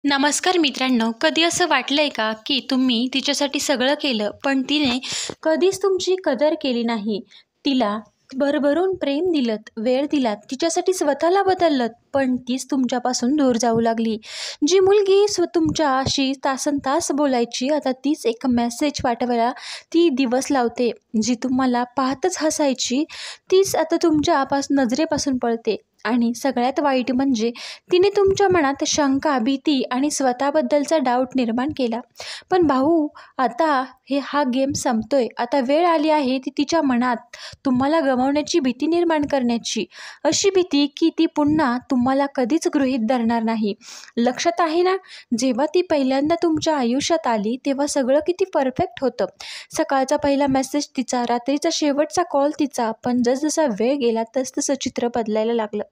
नमस्कार मित्रांनो, कधी असं वाटलंय का की तुम्ही तिच्यासाठी सगळं केलं पण तिने कधीच तुमची कदर केली नाही? तिला भरभरून प्रेम दिलत, वेळ दिलात, तिच्यासाठी स्वतःला बदललत, पण तीच तुमच्यापासून दूर जाऊ लागली. जी मुलगी तुमच्याशी तासनतास बोलायची, आता तीच एक मेसेज पाठवायला ती दिवस लावते. जी तुम्हाला पाहतच हसायची, तीच आता नजरेपासून पळते. आणि सगळ्यात वाईट म्हणजे तिने तुमच्या मनात शंका, भीती आणि स्वतःबद्दलचा डाऊट निर्माण केला. पण भाऊ, आता हा गेम संपतोय. आता वेळ आली आहे ती तिच्या मनात तुम्हाला गमावण्याची भीती निर्माण करण्याची. अशी भीती की ती पुन्हा तुम्हाला कधीच गृहीत धरणार नाही. लक्षात आहे ना? जेव्हा ती पहिल्यांदा तुमच्या आयुष्यात आली तेव्हा सगळं किती परफेक्ट होतं. सकाळचा पहिला मेसेज तिचा, रात्रीचा शेवटचा कॉल तिचा. पण जसजसा वेळ गेला तसतसं चित्र बदलायला लागलं.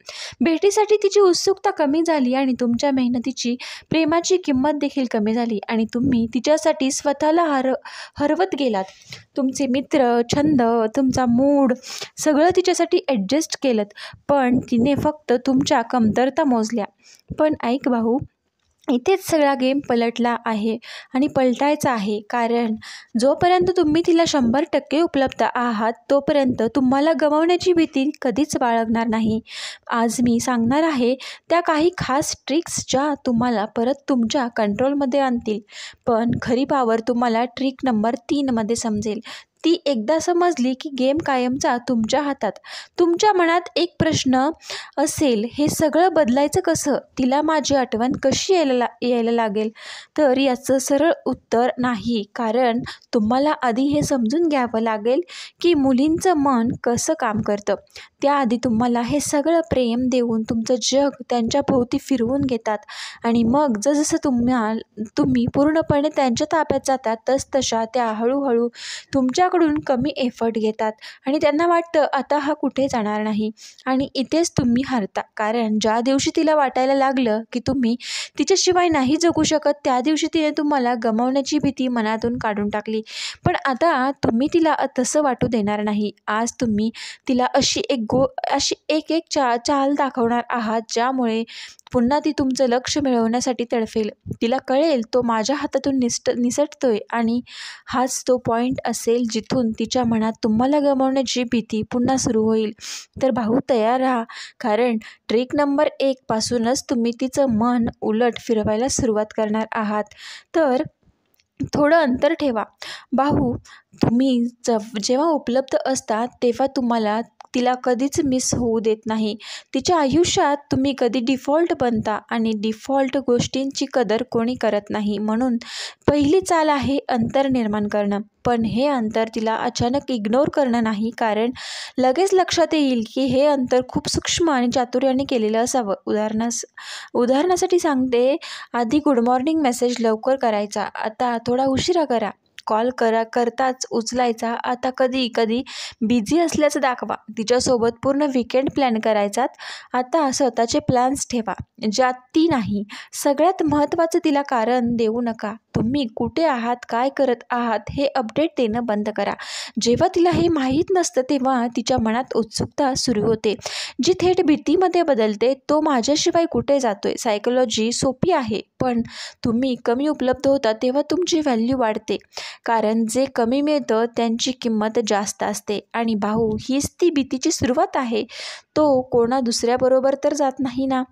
भेटीसाठी तिची उत्सुकता कमी झाली आणि तुमच्या मेहनतीची, प्रेमाची किंमत देखील कमी झाली आणि तुम्ही तिच्यासाठी स्वतःला हरवत गेलात. तुमचे मित्र, छंद, तुमचा मूड सगळं तिच्यासाठी ॲडजस्ट केलं, पण तिने फक्त तुमच्या कमतरता मोजल्या. पण ऐक भाऊ, इथेच सगळा गेम पलटला आहे आणि पलटायचा आहे. कारण जोपर्यंत तुम्ही तिला 100% उपलब्ध आहात तोपर्यंत तुम्हाला गमावण्याची भीती कधीच बाळगणार नाही. आज मी सांगणार आहे त्या काही खास ट्रिक्स ज्या तुम्हाला परत तुमच्या कंट्रोलमध्ये आणतील. पण खरी पावर तुम्हाला ट्रिक नंबर 3 मध्ये समजेल. ती एकदा समजली की गेम कायमचा तुमच्या हातात. तुमच्या मनात एक प्रश्न असेल, हे सगळं बदलायचं कसं? तिला माझी आठवण कशी यायला लागेल? तर याचं सरळ उत्तर नाही. कारण तुम्हाला आधी हे समजून घ्यावं लागेल की मुलींचं मन कसं काम करतं. त्याआधी तुम्हाला हे सगळं प्रेम देऊन तुमचं जग त्यांच्या भोवती फिरवून घेतात आणि मग जसजसं तुम्ही पूर्णपणे त्यांच्या ताब्यात जातात तसतशा त्या हळूहळू तुमच्याकडून कमी एफर्ट घेतात आणि त्यांना वाटतं आता हा कुठे जाणार नाही. आणि इथेच तुम्ही हरता. कारण ज्या दिवशी तिला वाटायला लागलं की तुम्ही तिच्याशिवाय नाही जगू शकत, त्या दिवशी तिने तुम्हाला गमावण्याची भीती मनातून काढून टाकली. पण आता तुम्ही तिला तसं वाटू देणार नाही. आज तुम्ही तिला अशी एक चाल दाखवणार आहात ज्यामुळे पुन्हा ती तुमचं लक्ष मिळवण्यासाठी तडफेल. तिला कळेल तो माझ्या हातातून निसटतोय आणि हाच तो पॉईंट असेल जिथून तिच्या मनात तुम्हाला गमावण्याची भीती पुन्हा सुरू होईल. तर भाऊ, तयार राहा. कारण ट्रिक नंबर 1 पासूनच तुम्ही तिचं मन उलट फिरवायला सुरुवात करणार आहात. तर थोडं अंतर ठेवा. भाऊ, तुम्ही जेव्हा उपलब्ध असता तेव्हा तुम्हाला तिला कधीच मिस होऊ देत नाही. तिच्या आयुष्यात तुम्ही कधी डिफॉल्ट बनता आणि डिफॉल्ट गोष्टींची कदर कोणी करत नाही. म्हणून पहिली चाल आहे अंतर निर्माण करणं. पण हे अंतर तिला अचानक इग्नोर करणं नाही. कारण लगेच लक्षात येईल की हे अंतर खूप सूक्ष्म आणि चातुर्याने केलेलं असावं. उदाहरणासाठी सांगते, आधी गुड मॉर्निंग मेसेज लवकर करायचा, आता थोडा उशिरा करा. कॉल करताच उचलायचा, आता कधी कधी बिझी असल्याचं दाखवा. तिच्यासोबत पूर्ण वीकेंड प्लॅन करायचात, आता स्वतःचे प्लॅन्स ठेवा ज्यात ती नाही. सगळ्यात महत्त्वाचं, तिला कारण देऊ नका. तुम्ही कुठे आहात, काय करत आहात हे अपडेट देणं बंद करा. जेव्हा तिला हे माहीत नसतं तेव्हा तिच्या मनात उत्सुकता सुरू होते, जी थेट भीतीमध्ये बदलते. तो माझ्याशिवाय कुठे जातोय. सायकोलॉजी सोपी आहे, पण तुम्ही कमी उपलब्ध होता तेव्हा तुमची व्हॅल्यू वाढते. कारण जे कमी मिळतं त्यांची किंमत जास्त असते. आणि भाऊ, हीच ती भीतीची सुरुवात आहे. तो कोणा दुसऱ्याबरोबर तर जात नाही ना.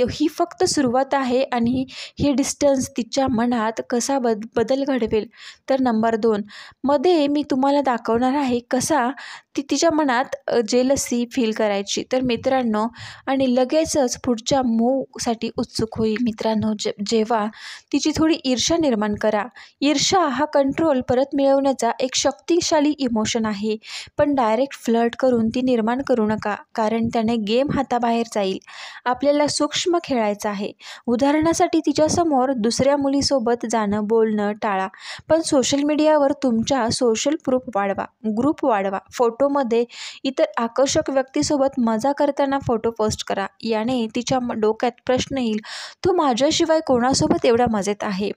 ही फक्त सुरुवात आहे. आणि हे डिस्टन्स तिच्या मनात कसा बदल घडवेल. तर नंबर 2 मध्ये मी तुम्हाला दाखवणार आहे कसा ती तिच्या मनात जेलसी फील करायची. तर मित्रांनो, आणि लगेचच पुढच्या मूवसाठी उत्सुक होईल. मित्रांनो, जेव्हा तिची थोडी ईर्ष्या निर्माण करा. ईर्ष्या हा कंट्रोल परत मिळवण्याचा एक शक्तिशाली इमोशन आहे. पण डायरेक्ट फ्लर्ट करून ती निर्माण करू नका. कारण त्याने गेम हाताबाहेर जाईल. आपल्याला सूक्ष्म खेळायचं आहे. उदाहरणासाठी तिच्यासमोर दुसऱ्या मुलीसोबत जाणं, बोलणं टाळा. पण सोशल मीडियावर तुमच्या सोशल ग्रुप वाढवा, फोटो फोटोमध्ये इतर आकर्षक व्यक्तीसोबत मजा करताना फोटो पोस्ट करा. याने तिच्या डोक्यात प्रश्न येईल, तो माझ्याशिवाय कोणासोबत एवढा मजेत आहे.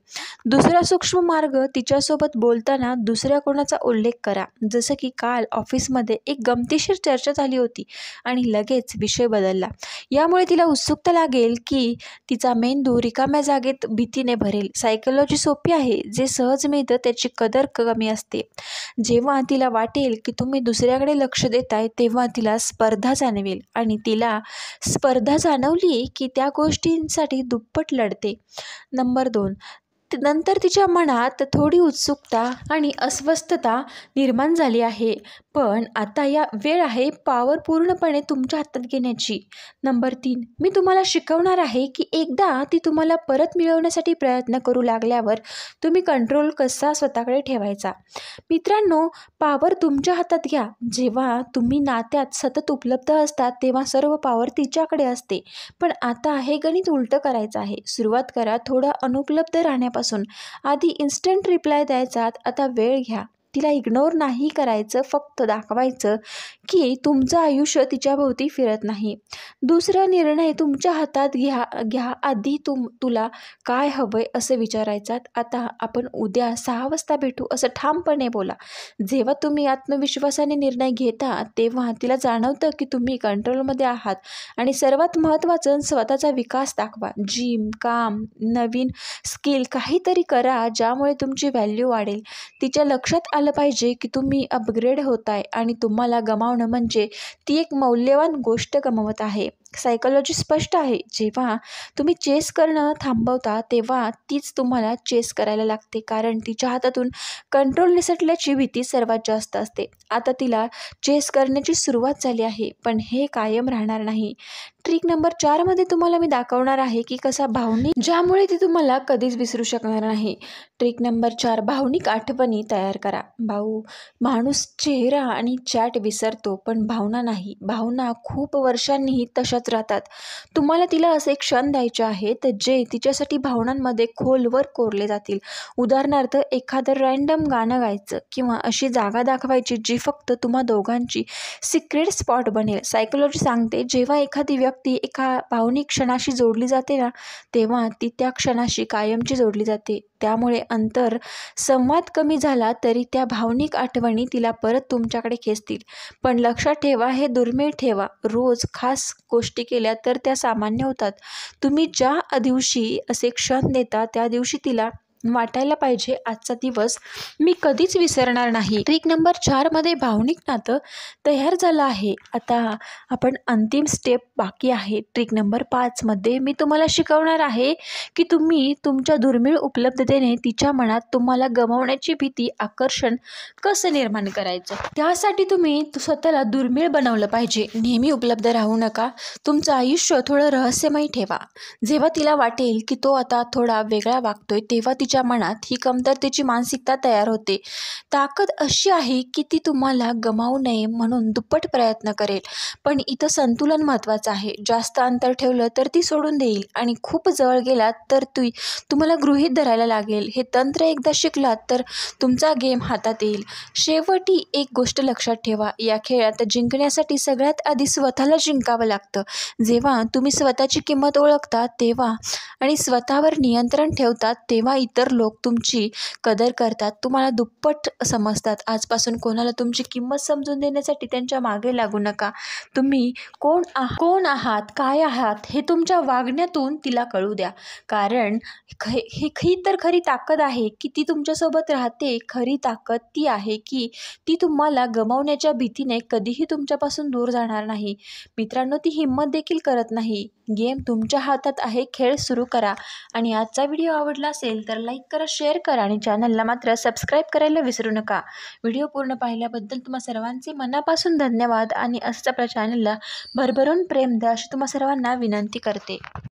दुसरा सूक्ष्म मार्ग, तिच्यासोबत बोलताना दुसऱ्या कोणाचा उल्लेख करा. जसं की काल ऑफिसमध्ये एक गमतीशीर चर्चा झाली होती आणि लगेच विषय बदलला. यामुळे तिला उत्सुकता लागेल की तिचा मेंदू रिकाम्या जागेत भीतीने भरेल. सायकोलॉजी सोपी आहे, जे सहज मिळतं त्याची कदर कमी असते. जेव्हा तिला वाटेल की तुम्ही दुसऱ्याकडे लक्ष देताय तेव्हा तिला स्पर्धा जाणवेल आणि तिला स्पर्धा जाणवली की त्या गोष्टींसाठी दुप्पट लढते. नंबर 2, नंतर तिच्या मनात थोडी उत्सुकता आणि अस्वस्थता निर्माण झाली आहे, पण आता या वेळ आहे पॉवर पूर्णपणे तुमच्या हातात घेण्याची. नंबर 3, मी तुम्हाला शिकवणार आहे की एकदा ती तुम्हाला परत मिळवण्यासाठी प्रयत्न करू लागल्यावर तुम्ही कंट्रोल कसा स्वतःकडे ठेवायचा. मित्रांनो, पॉवर तुमच्या हातात घ्या. जेव्हा तुम्ही नात्यात सतत उपलब्ध असतात तेव्हा सर्व पॉवर तिच्याकडे असते. पण आता हे गणित उलटं करायचं आहे. सुरुवात करा थोडा अनुपलब्ध राहण्यापासून. आधी इन्स्टंट रिप्लाय द्यायचा, आता वेळ घ्या. तिला इग्नोर नाही करायचं, फक्त दाखवायचं की तुमचं आयुष्य तिच्याभोवती फिरत नाही. दुसरा निर्णय तुमच्या हातात घ्या. आधी तुला काय हवंय असं विचारायचं. आता आपण उद्या 6 वाजता भेटू असं ठामपणे बोला. जेव्हा तुम्ही आत्मविश्वासाने निर्णय घेता तेव्हा तिला जाणवतं की तुम्ही कंट्रोलमध्ये आहात. आणि सर्वात महत्त्वाचं, स्वतःचा विकास दाखवा. जिम, काम, नवीन स्किल काहीतरी करा ज्यामुळे तुमची व्हॅल्यू वाढेल. तिच्या लक्षात आलं पाहिजे की तुम्ही अपग्रेड होताय आणि तुम्हाला गमावणं म्हणजे ती एक मौल्यवान गोष्ट गमावत आहे. सायकोलॉजी स्पष्ट आहे, जेव्हा तुम्ही चेस करणं थांबवता तेव्हा तीच तुम्हाला चेस करायला लागते, कारण तिच्या हातातून कंट्रोल निसटल्याची भीती सर्वात जास्त असते. आता तिला चेस करण्याची सुरुवात झाली आहे, पण हे कायम राहणार नाही. ट्रिक नंबर 4 मध्ये तुम्हाला मी दाखवणार आहे की कसा भावनिक, ज्यामुळे ती तुम्हाला कधीच विसरू शकणार नाही. ट्रिक नंबर 4, भावनिक आठवणी तयार करा. माणूस चेहरा आणि चॅट विसरतो, पण भावना नाही. भावना खूप वर्षांनीही तशाच राहतात. तुम्हाला तिला असे क्षण द्यायचे आहेत जे तिच्यासाठी भावनांमध्ये खोलवर कोरले जातील. उदाहरणार्थ, एखादं रँडम गाणं गायचं किंवा अशी जागा दाखवायची जी फक्त तुम्हा दोघांची सिक्रेट स्पॉट बनेल. सायकोलॉजी सांगते, जेव्हा एखादी व्यक्ती एका भावनिक क्षणाशी जोडली जाते ना, तेव्हा ती त्या क्षणाशी कायमची जोडली जाते. त्यामुळे संवाद कमी झाला तरी त्या भावनिक आठवणी तिला परत तुमच्याकडे खेचतील. पण लक्षात ठेवा, हे दुर्मिळ ठेवा. रोज खास गोष्टी केल्या तर त्या सामान्य होतात. तुम्ही ज्या दिवशी असे क्षण देता त्या दिवशी तिला वाटायला पाहिजे, आजचा दिवस मी कधीच विसरणार नाही. ट्रिक नंबर 4 मध्ये भावनिक नातं तयार झालं आहे. आता आपण अंतिम स्टेप बाकी आहे. ट्रिक नंबर 5 मध्ये मी तुम्हाला शिकवणार आहे की तुम्ही तुमच्या दुर्मिळ उपलब्धतेने तिच्या मनात तुम्हाला गमावण्याची भीती, आकर्षण कसं निर्माण करायचं. त्यासाठी तुम्ही स्वतःला दुर्मिळ बनवलं पाहिजे. नेहमी उपलब्ध राहू नका. तुमचं आयुष्य थोडं रहस्यमय ठेवा. जेव्हा तिला वाटेल की तो आता थोडा वेगळा वागतोय तेव्हा तिच्या मनात ही कमतरतेची मानसिकता तयार होते. ताकद अशी आहे की ती तुम्हाला गमावू नये म्हणून दुप्पट प्रयत्न करेल. पण इथं संतुलन महत्त्वाचं आहे. जास्त अंतर ठेवलं तर ती सोडून देईल आणि खूप जवळ गेलात तर तुम्हाला गृहीत धरायला लागेल. हे तंत्र एकदा शिकलात तर तुमचा गेम हातात येईल. शेवटी एक गोष्ट लक्षात ठेवा, या खेळात जिंकण्यासाठी सगळ्यात आधी स्वतःला जिंकावं लागतं. जेव्हा तुम्ही स्वतःची किंमत ओळखता तेव्हा आणि स्वतःवर नियंत्रण ठेवतात तेव्हा इतर लोक तुमची कदर करतात, तुम्हाला दुप्पट समजतात. आजपासून कोणाला तुमची किंमत समजून देण्यासाठी त्यांच्या मागे लागू नका. तुम्ही कोण आहात, काय आहात हे तुमच्या वागण्यातून तिला कळू द्या. कारण ही तर खरी ताकद आहे की ती तुमच्यासोबत राहते. खरी ताकद ती आहे की ती तुम्हाला गमावण्याच्या भीतीने कधीही तुमच्यापासून दूर जाणार नाही. मित्रांनो, ती हिंमत देखील करत नाही. गेम तुमच्या हातात आहे. खेळ सुरू करा. आणि आजचा व्हिडिओ आवडला असेल तर लाईक करा, शेअर करा आणि चॅनलला मात्र सबस्क्राईब करायला विसरू नका. व्हिडिओ पूर्ण पाहिल्याबद्दल तुम्हा सर्वांचे मनापासून धन्यवाद आणि असंच आपल्या चॅनलला भरभरून प्रेम द्या अशी तुम्हा सर्वांना विनंती करते.